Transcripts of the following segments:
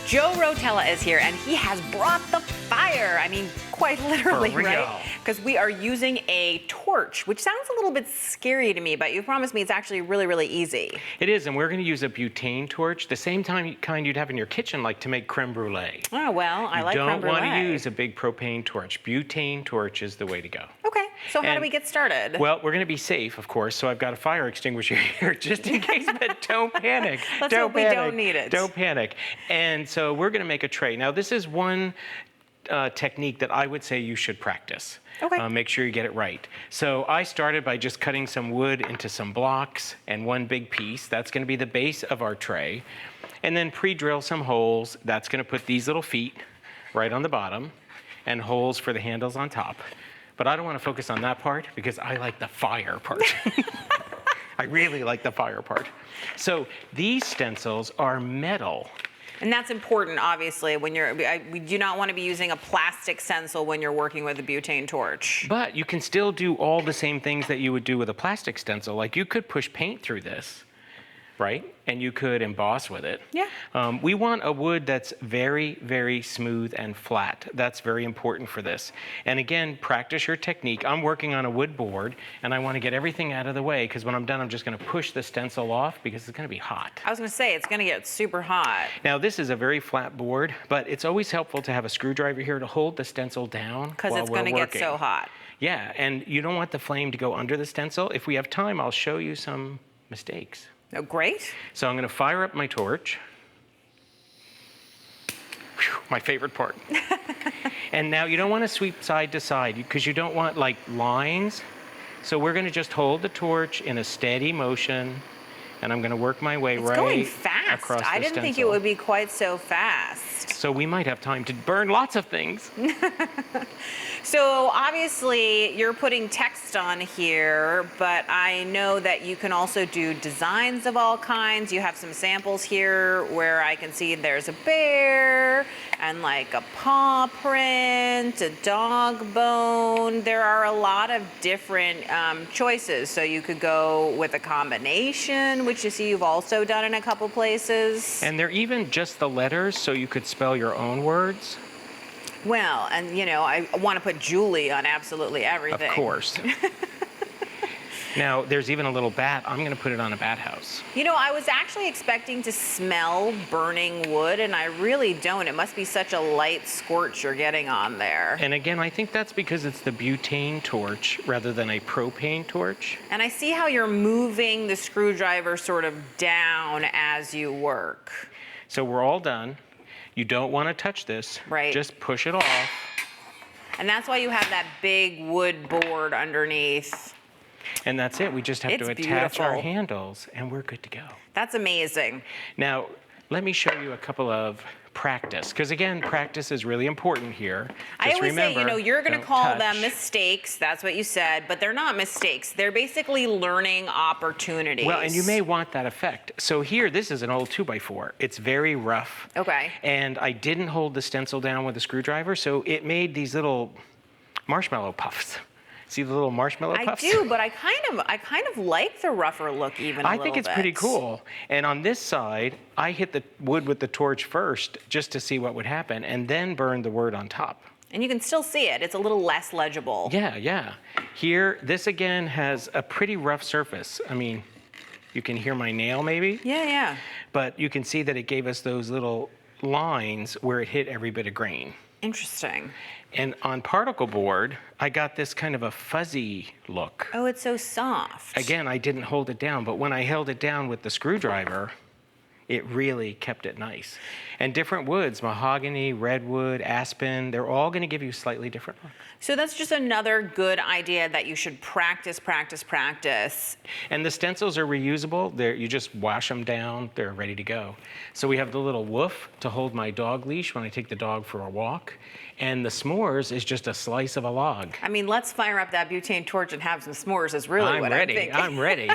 Joe Rotella is here, and he has brought the fire. I mean, quite literally, right? Because we are using a torch, which sounds a little bit scary to me, but you promised me it's actually really, really easy. It is, and we're going to use a butane torch, the same kind you'd have in your kitchen, like to make creme brulee. Oh, well, I like creme brulee. You don't want to use a big propane torch. Butane torch is the way to go. Okay, so how do we get started? Well, we're going to be safe, of course, so I've got a fire extinguisher here just in case, but don't panic. Let's hope we don't need it. Don't panic. And so we're going to make a tray. Now, this is one technique that I would say you should practice. Okay. Make sure you get it right. So I started by just cutting some wood into some blocks and one big piece. That's going to be the base of our tray. And then pre-drill some holes. That's going to put these little feet right on the bottom and holes for the handles on top. But I don't want to focus on that part because I like the fire part. I really like the fire part. So these stencils are metal. And that's important, obviously, when we do not want to be using a plastic stencil when you're working with a butane torch. But you can still do all the same things that you would do with a plastic stencil. Like you could push paint through this, right? And you could emboss with it. Yeah. We want a wood that's very, very smooth and flat. That's very important for this. And again, practice your technique. I'm working on a wood board, and I want to get everything out of the way, because when I'm done, I'm just going to push the stencil off, because it's going to be hot. I was going to say, it's going to get super hot. Now, this is a very flat board, but it's always helpful to have a screwdriver here to hold the stencil down because it's going to get so hot. Yeah, and you don't want the flame to go under the stencil. If we have time, I'll show you some mistakes. Oh, great. So I'm going to fire up my torch. Whew, my favorite part. And now you don't want to sweep side to side because you don't want like lines. So we're going to just hold the torch in a steady motion, and I'm going to work my way right going fast. Across the I didn't stencil. think it would be quite so fast. So we might have time to burn lots of things. So obviously you're putting text on here, but I know that you can also do designs of all kinds. You have some samples here where I can see there's a bear and like a paw print, a dog bone. There are a lot of different choices. So you could go with a combination, which you see you've also done in a couple places. And they're even just the letters, so you could spell your own words. Well, and you know, I want to put Julie on absolutely everything. Of course. Now, there's even a little bat. I'm going to put it on a bat house. You know, I was actually expecting to smell burning wood, and I really don't. It must be such a light scorch you're getting on there. And again, I think that's because it's the butane torch rather than a propane torch. And I see how you're moving the screwdriver sort of down as you work. So we're all done. You don't want to touch this. Right. Just push it off. And that's why you have that big wood board underneath. And that's it. We just have to attach our handles, and we're good to go. That's amazing. Now, let me show you a couple of practice, because again, practice is really important here. I always say, you know, you're going to call them mistakes. That's what you said, but they're not mistakes. They're basically learning opportunities. Well, and you may want that effect. So here, this is an old 2x4. It's very rough. Okay. And I didn't hold the stencil down with a screwdriver, so it made these little marshmallow puffs. See the little marshmallow puffs? I do, but I kind of like the rougher look even a little bit. I think it's pretty cool. And on this side, I hit the wood with the torch first just to see what would happen, and then burned the word on top. And you can still see it. It's a little less legible. Yeah, yeah. Here, this again has a pretty rough surface. I mean, you can hear my nail maybe. Yeah, yeah. But you can see that it gave us those little lines where it hit every bit of grain. Interesting. And on particle board, I got this kind of a fuzzy look. Oh, it's so soft. Again, I didn't hold it down, but when I held it down with the screwdriver, it really kept it nice. And different woods, mahogany, redwood, aspen, they're all going to give you slightly different look. So that's just another good idea that you should practice, practice, practice. And the stencils are reusable. You just wash them down. They're ready to go. So we have the little woof to hold my dog leash when I take the dog for a walk. And the s'mores is just a slice of a log. I mean, let's fire up that butane torch and have some s'mores is really what I'm thinking. I'm ready.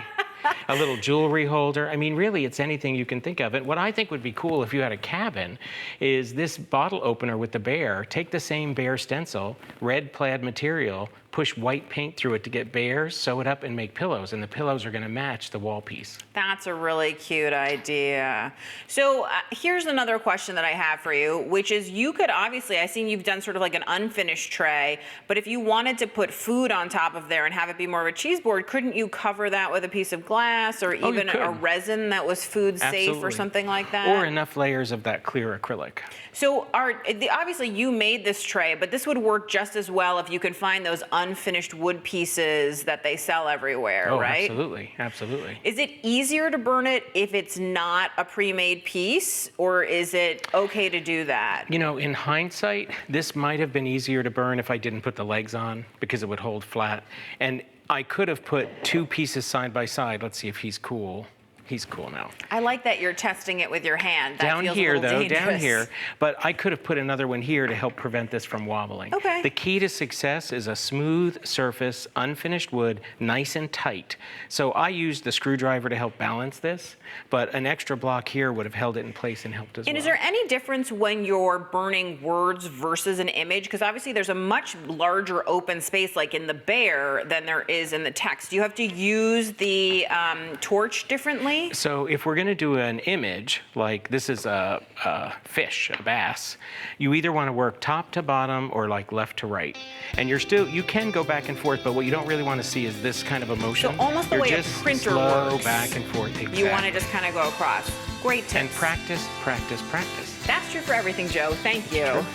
a little jewelry holder. I mean, really, it's anything you can think of. And what I think would be cool if you had a cabin is this bottle opener with the bear. Take the same bear stencil, red plaid material, push white paint through it to get bears, sew it up, and make pillows. And the pillows are going to match the wall piece. That's a really cute idea. So here's another question that I have for you, which is you could obviously, I've seen you've done sort of like an unfinished tray, but if you wanted to put food on top of there and have it be more of a cheese board, couldn't you cover that with a piece of glass or even a resin that was food safe or something like that? Or enough layers of that clear acrylic. So obviously you made this tray, but this would work just as well if you can find those unfinished wood pieces that they sell everywhere, right? Absolutely, absolutely. Is it easier to burn it if it's not a pre-made piece, or is it okay to do that? You know, in hindsight, this might have been easier to burn if I didn't put the legs on because it would hold flat. And I could have put two pieces side by side. Let's see if he's cool. He's cool now. I like that you're testing it with your hand. That down feels here, a little though, dangerous. down here. But I could have put another one here to help prevent this from wobbling. Okay. The key to success is a smooth surface, unfinished wood, nice and tight. So I used the screwdriver to help balance this, but an extra block here would have held it in place and helped as well. And is there any difference when you're burning words versus an image? Because obviously there's a much larger open space like in the bear than there is in the text. Do you have to use the torch differently? So if we're going to do an image, like this is a fish, a bass, you either want to work top to bottom or like left to right. And you can go back and forth, but what you don't really want to see is this kind of a motion. So almost the way a just printer slow works. Back and forth. Exactly. You want to just kind of go across. Great tips. And practice, practice, practice. That's true for everything, Joe. Thank you. Sure.